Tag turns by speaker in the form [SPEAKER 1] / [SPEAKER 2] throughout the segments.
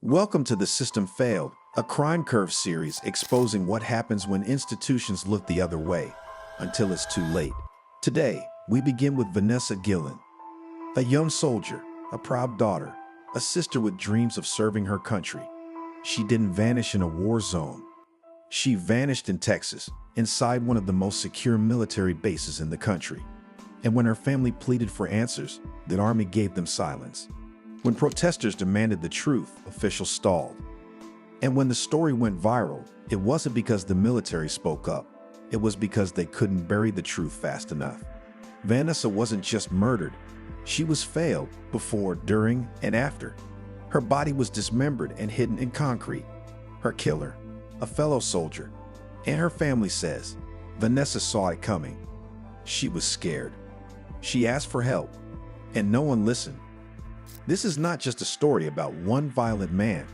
[SPEAKER 1] Welcome to The System Failed, a crime curve series exposing what happens when institutions look the other way, until it's too late. Today, we begin with Vanessa Guillen, a young soldier, a proud daughter, a sister with dreams of serving her country. She didn't vanish in a war zone. She vanished in Texas, inside one of the most secure military bases in the country. And when her family pleaded for answers, the Army gave them silence. When protesters demanded the truth, officials stalled. And when the story went viral, it wasn't because the military spoke up. It was because they couldn't bury the truth fast enough. Vanessa wasn't just murdered. She was failed before, during, and after. Her body was dismembered and hidden in concrete. Her killer, a fellow soldier, and her family says, Vanessa saw it coming. She was scared. She asked for help, and no one listened. This is not just a story about one violent man.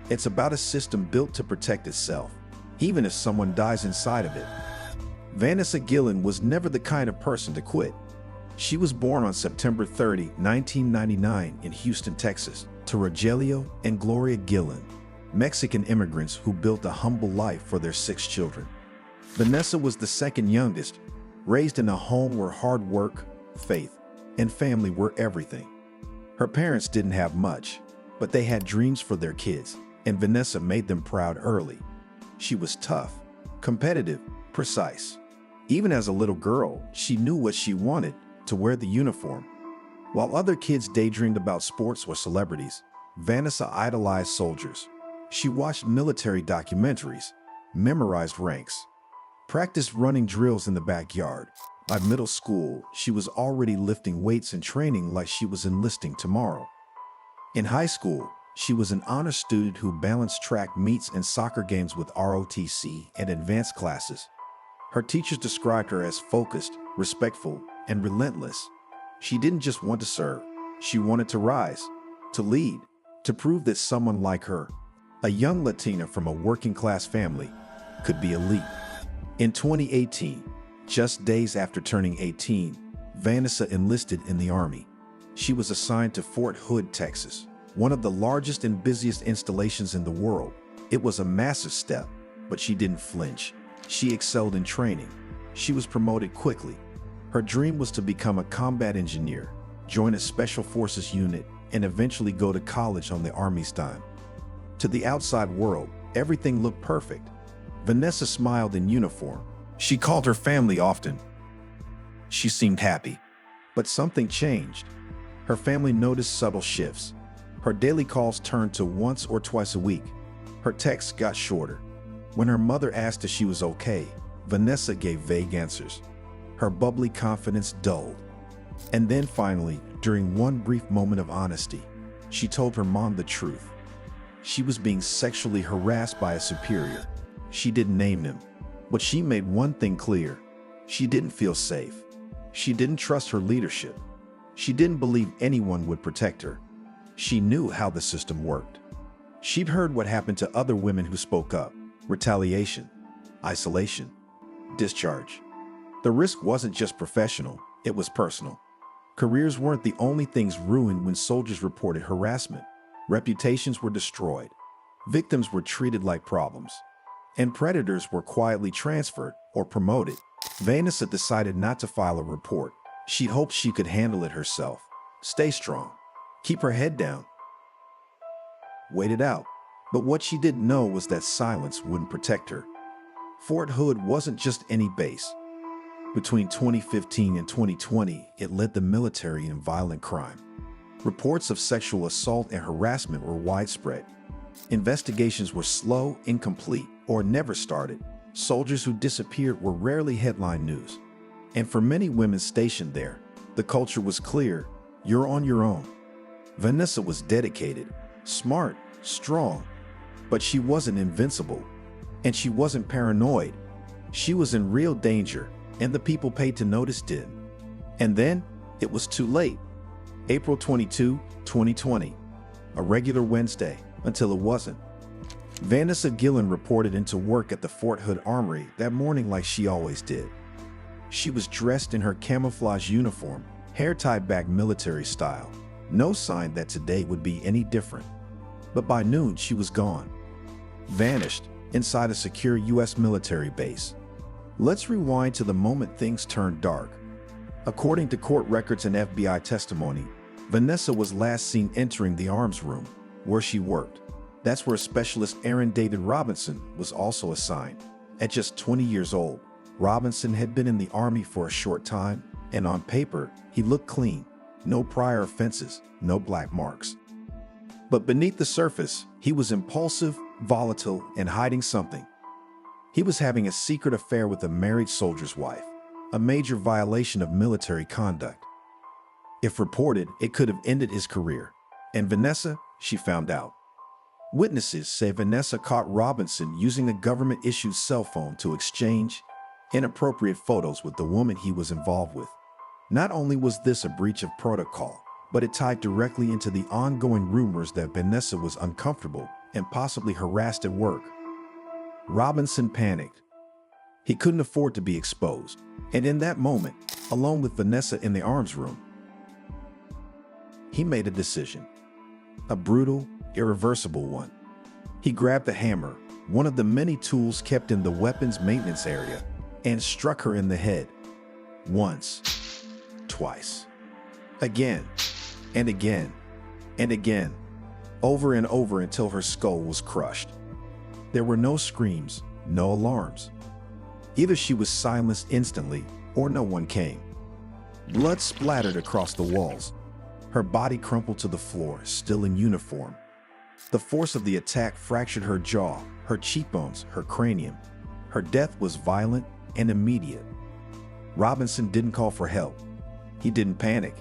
[SPEAKER 1] It's about a system built to protect itself, even if someone dies inside of it. Vanessa Guillen was never the kind of person to quit. She was born on September 30, 1999 in Houston, Texas, to Rogelio and Gloria Guillen, Mexican immigrants who built a humble life for their 6 children. Vanessa was the second youngest, raised in a home where hard work, faith, and family were everything. Her parents didn't have much, but they had dreams for their kids, and Vanessa made them proud early. She was tough, competitive, precise. Even as a little girl, she knew what she wanted, to wear the uniform. While other kids daydreamed about sports or celebrities, Vanessa idolized soldiers. She watched military documentaries, memorized ranks, practiced running drills in the backyard. By middle school, she was already lifting weights and training like she was enlisting tomorrow. In high school, she was an honor student who balanced track meets and soccer games with ROTC and advanced classes. Her teachers described her as focused, respectful, and relentless. She didn't just want to serve. She wanted to rise, to lead, to prove that someone like her, a young Latina from a working-class family, could be elite. In 2018, just days after turning 18, Vanessa enlisted in the Army. She was assigned to Fort Hood, Texas, one of the largest and busiest installations in the world. It was a massive step, but she didn't flinch. She excelled in training. She was promoted quickly. Her dream was to become a combat engineer, join a special forces unit, and eventually go to college on the Army's dime. To the outside world, everything looked perfect. Vanessa smiled in uniform. She called her family often. She seemed happy. But something changed. Her family noticed subtle shifts. Her daily calls turned to once or twice a week. Her texts got shorter. When her mother asked if she was okay, Vanessa gave vague answers. Her bubbly confidence dulled. And then finally, during one brief moment of honesty, she told her mom the truth. She was being sexually harassed by a superior. She didn't name him. But she made one thing clear. She didn't feel safe. She didn't trust her leadership. She didn't believe anyone would protect her. She knew how the system worked. She'd heard what happened to other women who spoke up: retaliation, isolation, discharge. The risk wasn't just professional, it was personal. Careers weren't the only things ruined when soldiers reported harassment. Reputations were destroyed. Victims were treated like problems. And predators were quietly transferred or promoted. Vanessa decided not to file a report. She hoped she could handle it herself. Stay strong. Keep her head down. Wait it out. But what she didn't know was that silence wouldn't protect her. Fort Hood wasn't just any base. Between 2015 and 2020, it led the military in violent crime. Reports of sexual assault and harassment were widespread. Investigations were slow, incomplete, or never started. Soldiers who disappeared were rarely headline news. And for many women stationed there, the culture was clear: you're on your own. Vanessa was dedicated, smart, strong, but she wasn't invincible. And she wasn't paranoid. She was in real danger, and the people paid to notice did. And then, it was too late. April 22, 2020, a regular Wednesday, until it wasn't. Vanessa Guillen reported into work at the Fort Hood Armory that morning like she always did. She was dressed in her camouflage uniform, hair tied back military style. No sign that today would be any different. But by noon, she was gone. Vanished inside a secure U.S. military base. Let's rewind to the moment things turned dark. According to court records and FBI testimony, Vanessa was last seen entering the arms room, where she worked. That's where Specialist Aaron David Robinson was also assigned. At just 20 years old, Robinson had been in the Army for a short time, and on paper, he looked clean. No prior offenses, no black marks. But beneath the surface, he was impulsive, volatile, and hiding something. He was having a secret affair with a married soldier's wife, a major violation of military conduct. If reported, it could have ended his career. And Vanessa, she found out. Witnesses say Vanessa caught Robinson using a government-issued cell phone to exchange inappropriate photos with the woman he was involved with. Not only was this a breach of protocol, but it tied directly into the ongoing rumors that Vanessa was uncomfortable and possibly harassed at work. Robinson panicked. He couldn't afford to be exposed. And in that moment, alone with Vanessa in the arms room, he made a decision. A brutal, irreversible one. He grabbed the hammer, one of the many tools kept in the weapons maintenance area, and struck her in the head. Once, twice, again, and again, and again, over and over until her skull was crushed. There were no screams, no alarms. Either she was silenced instantly, or no one came. Blood splattered across the walls. Her body crumpled to the floor, still in uniform. The force of the attack fractured her jaw, her cheekbones, her cranium. Her death was violent and immediate. Robinson didn't call for help. He didn't panic.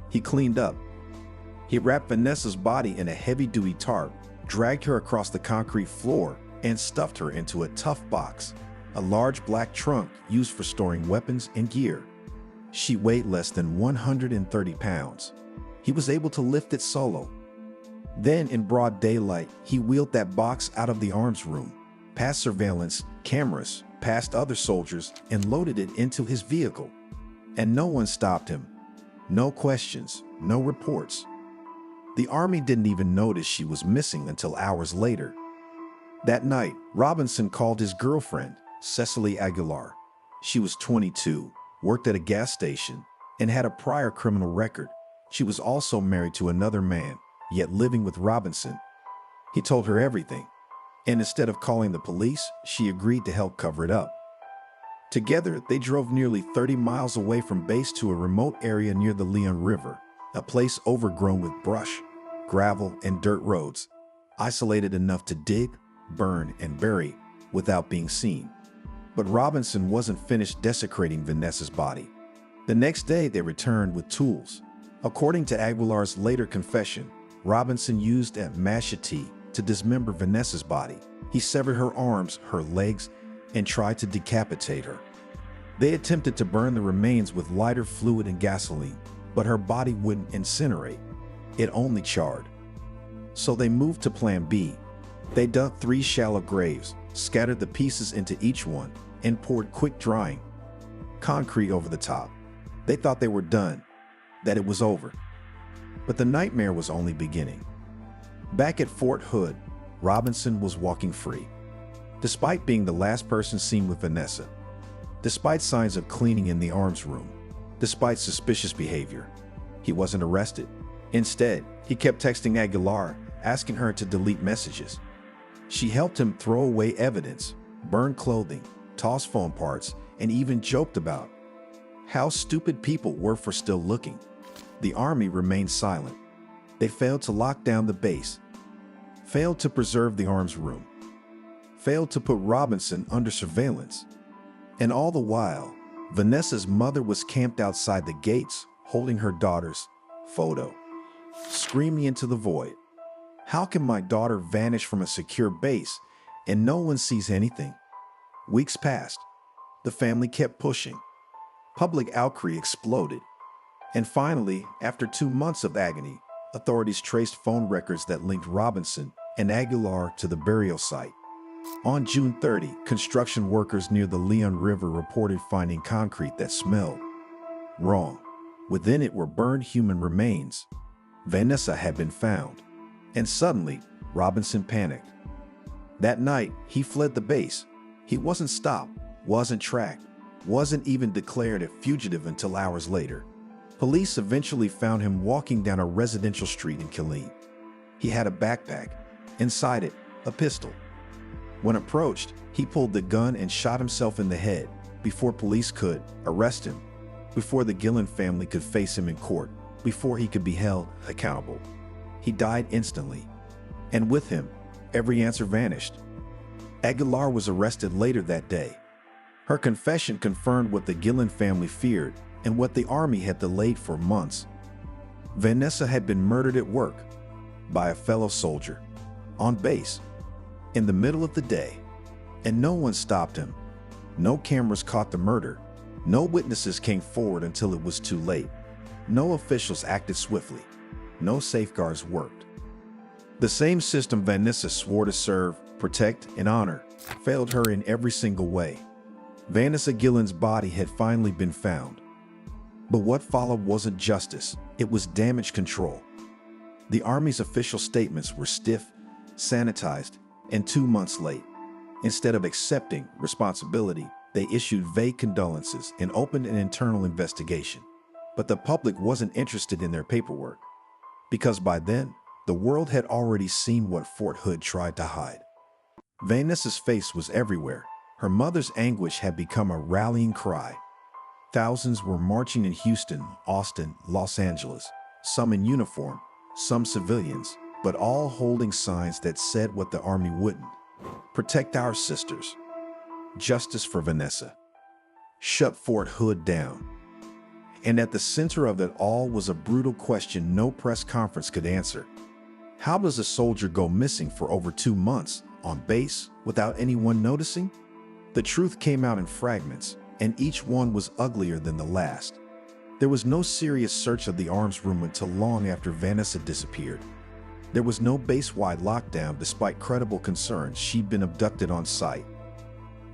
[SPEAKER 1] He cleaned up. He wrapped Vanessa's body in a heavy-duty tarp, dragged her across the concrete floor, and stuffed her into a tough box, a large black trunk used for storing weapons and gear. She weighed less than 130 pounds. He was able to lift it solo. Then, in broad daylight, he wheeled that box out of the arms room, past surveillance, cameras, past other soldiers, and loaded it into his vehicle. And no one stopped him. No questions, no reports. The Army didn't even notice she was missing until hours later. That night, Robinson called his girlfriend, Cecily Aguilar. She was 22, worked at a gas station, and had a prior criminal record. She was also married to another man, yet living with Robinson. He told her everything, and instead of calling the police, she agreed to help cover it up. Together, they drove nearly 30 miles away from base to a remote area near the Leon River, a place overgrown with brush, gravel, and dirt roads, isolated enough to dig, burn, and bury without being seen. But Robinson wasn't finished desecrating Vanessa's body. The next day, they returned with tools. According to Aguilar's later confession, Robinson used a machete to dismember Vanessa's body. He severed her arms, her legs, and tried to decapitate her. They attempted to burn the remains with lighter fluid and gasoline, but her body wouldn't incinerate. It only charred. So they moved to Plan B. They dug 3 shallow graves, scattered the pieces into each one, and poured quick-drying concrete over the top. They thought they were done, that it was over. But the nightmare was only beginning. Back at Fort Hood, Robinson was walking free. Despite being the last person seen with Vanessa, despite signs of cleaning in the arms room, despite suspicious behavior, he wasn't arrested. Instead, he kept texting Aguilar, asking her to delete messages. She helped him throw away evidence, burn clothing, toss phone parts, and even joked about how stupid people were for still looking. The Army remained silent. They failed to lock down the base, failed to preserve the arms room, failed to put Robinson under surveillance. And all the while, Vanessa's mother was camped outside the gates, holding her daughter's photo, screaming into the void. How can my daughter vanish from a secure base and no one sees anything? Weeks passed. The family kept pushing. Public outcry exploded. And finally, after 2 months of agony, authorities traced phone records that linked Robinson and Aguilar to the burial site. On June 30, construction workers near the Leon River reported finding concrete that smelled wrong. Within it were burned human remains. Vanessa had been found. And suddenly, Robinson panicked. That night, he fled the base. He wasn't stopped, wasn't tracked, wasn't even declared a fugitive until hours later. Police eventually found him walking down a residential street in Guillén. He had a backpack. Inside it, a pistol. When approached, he pulled the gun and shot himself in the head before police could arrest him, before the Guillen family could face him in court, before he could be held accountable. He died instantly. And with him, every answer vanished. Aguilar was arrested later that day. Her confession confirmed what the Guillen family feared and what the army had delayed for months. Vanessa had been murdered at work by a fellow soldier, on base, in the middle of the day, and no one stopped him. No cameras caught the murder. No witnesses came forward until it was too late. No officials acted swiftly. No safeguards worked. The same system Vanessa swore to serve, protect, and honor failed her in every single way. Vanessa Guillen's body had finally been found. But what followed wasn't justice, it was damage control. The Army's official statements were stiff, sanitized, and 2 months late. Instead of accepting responsibility, they issued vague condolences and opened an internal investigation. But the public wasn't interested in their paperwork, because by then, the world had already seen what Fort Hood tried to hide. Vanessa's face was everywhere. Her mother's anguish had become a rallying cry. Thousands were marching in Houston, Austin, Los Angeles, some in uniform, some civilians, but all holding signs that said what the Army wouldn't. Protect our sisters. Justice for Vanessa. Shut Fort Hood down. And at the center of it all was a brutal question no press conference could answer. How does a soldier go missing for over 2 months on base without anyone noticing? The truth came out in fragments, and each one was uglier than the last. There was no serious search of the arms room until long after Vanessa disappeared. There was no base-wide lockdown despite credible concerns she'd been abducted on site.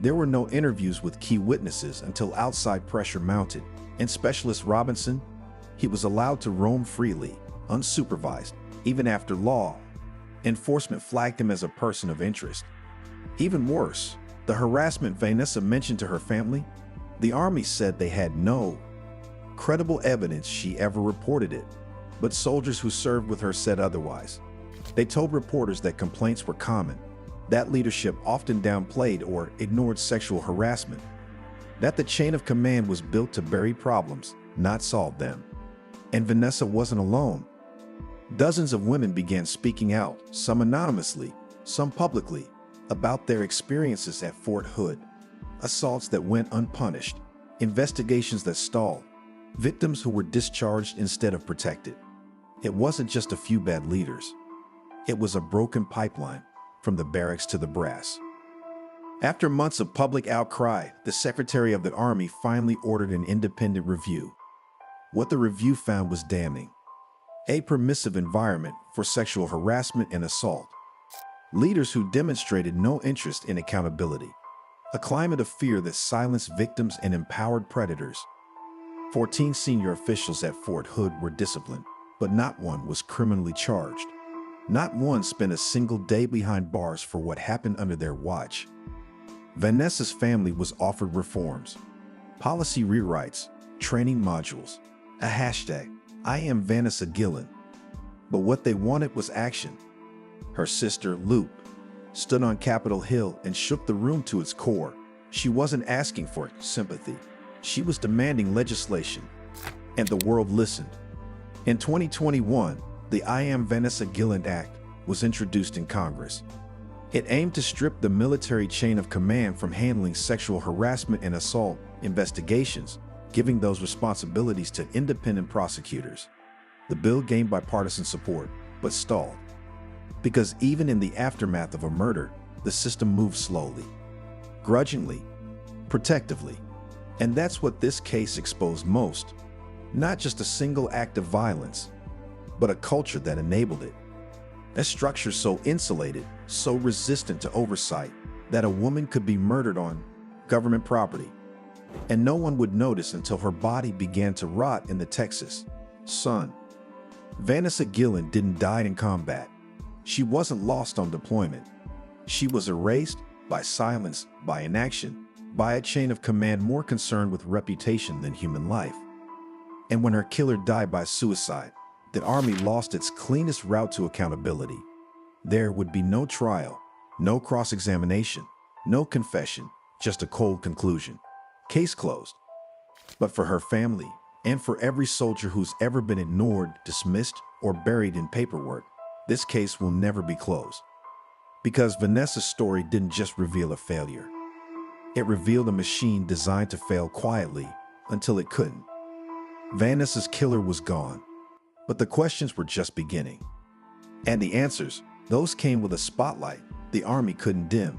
[SPEAKER 1] There were no interviews with key witnesses until outside pressure mounted, and Specialist Robinson, he was allowed to roam freely, unsupervised, even after law enforcement flagged him as a person of interest. Even worse, the harassment Vanessa mentioned to her family, the Army said they had no credible evidence she ever reported it, but soldiers who served with her said otherwise. They told reporters that complaints were common, that leadership often downplayed or ignored sexual harassment, that the chain of command was built to bury problems, not solve them. And Vanessa wasn't alone. Dozens of women began speaking out, some anonymously, some publicly, about their experiences at Fort Hood. Assaults that went unpunished, investigations that stalled, victims who were discharged instead of protected. It wasn't just a few bad leaders. It was a broken pipeline, from the barracks to the brass. After months of public outcry, the Secretary of the Army finally ordered an independent review. What the review found was damning. A permissive environment for sexual harassment and assault. Leaders who demonstrated no interest in accountability. A climate of fear that silenced victims and empowered predators. 14 senior officials at Fort Hood were disciplined, but not one was criminally charged. Not one spent a single day behind bars for what happened under their watch. Vanessa's family was offered reforms, policy rewrites, training modules, a hashtag, I Am Vanessa Guillén. But what they wanted was action. Her sister, Lupe, stood on Capitol Hill and shook the room to its core. She wasn't asking for sympathy. She was demanding legislation. And the world listened. In 2021, the I Am Vanessa Guillén Act was introduced in Congress. It aimed to strip the military chain of command from handling sexual harassment and assault investigations, giving those responsibilities to independent prosecutors. The bill gained bipartisan support, but stalled. Because even in the aftermath of a murder, the system moves slowly, grudgingly, protectively. And that's what this case exposed most. Not just a single act of violence, but a culture that enabled it. A structure so insulated, so resistant to oversight, that a woman could be murdered on government property, and no one would notice until her body began to rot in the Texas sun. Vanessa Guillen didn't die in combat. She wasn't lost on deployment. She was erased by silence, by inaction, by a chain of command more concerned with reputation than human life. And when her killer died by suicide, the Army lost its cleanest route to accountability. There would be no trial, no cross-examination, no confession, just a cold conclusion. Case closed. But for her family, and for every soldier who's ever been ignored, dismissed, or buried in paperwork, this case will never be closed. Because Vanessa's story didn't just reveal a failure. It revealed a machine designed to fail quietly until it couldn't. Vanessa's killer was gone, but the questions were just beginning. And the answers, those came with a spotlight the Army couldn't dim.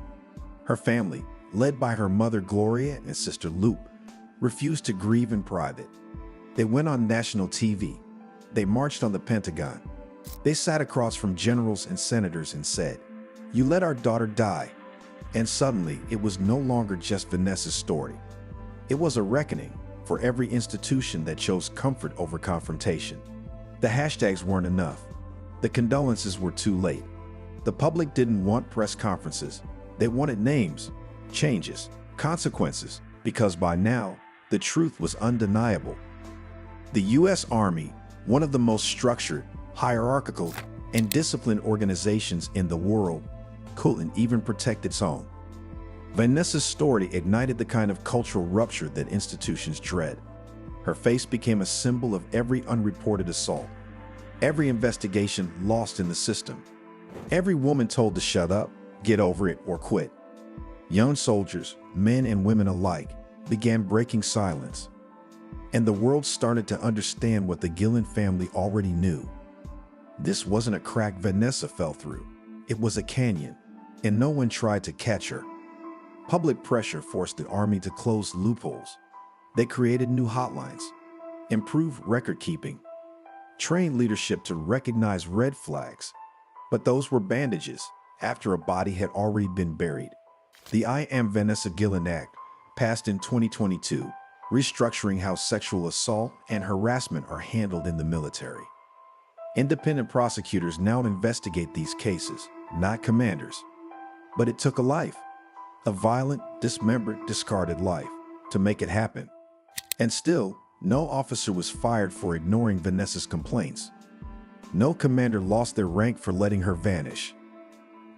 [SPEAKER 1] Her family, led by her mother Gloria and sister Lupe, refused to grieve in private. They went on national TV. They marched on the Pentagon. They sat across from generals and senators and said, "You let our daughter die." And suddenly, it was no longer just Vanessa's story. It was a reckoning for every institution that chose comfort over confrontation. The hashtags weren't enough. The condolences were too late. The public didn't want press conferences. They wanted names, changes, consequences, because by now, the truth was undeniable. The U.S. Army, one of the most structured, hierarchical, and disciplined organizations in the world, couldn't even protect its own. Vanessa's story ignited the kind of cultural rupture that institutions dread. Her face became a symbol of every unreported assault, every investigation lost in the system, every woman told to shut up, get over it, or quit. Young soldiers, men and women alike, began breaking silence. And the world started to understand what the Guillen family already knew. This wasn't a crack Vanessa fell through. It was a canyon, and no one tried to catch her. Public pressure forced the Army to close loopholes. They created new hotlines, improved record keeping, trained leadership to recognize red flags. But those were bandages after a body had already been buried. The Am Vanessa Guillén Act, passed in 2022, restructuring how sexual assault and harassment are handled in the military. Independent prosecutors now investigate these cases, not commanders. But it took a life, a violent, dismembered, discarded life, to make it happen. And still, no officer was fired for ignoring Vanessa's complaints. No commander lost their rank for letting her vanish.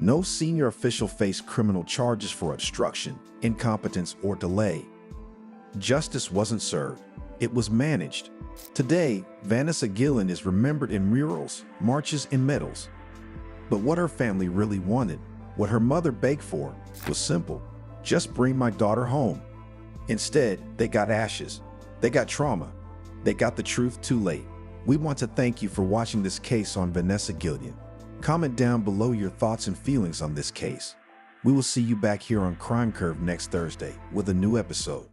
[SPEAKER 1] No senior official faced criminal charges for obstruction, incompetence, or delay. Justice wasn't served. It was managed. Today, Vanessa Guillen is remembered in murals, marches, and medals. But what her family really wanted, what her mother begged for, was simple. Just bring my daughter home. Instead, they got ashes. They got trauma. They got the truth too late. We want to thank you for watching this case on Vanessa Guillén. Comment down below your thoughts and feelings on this case. We will see you back here on Crime Curve next Thursday with a new episode.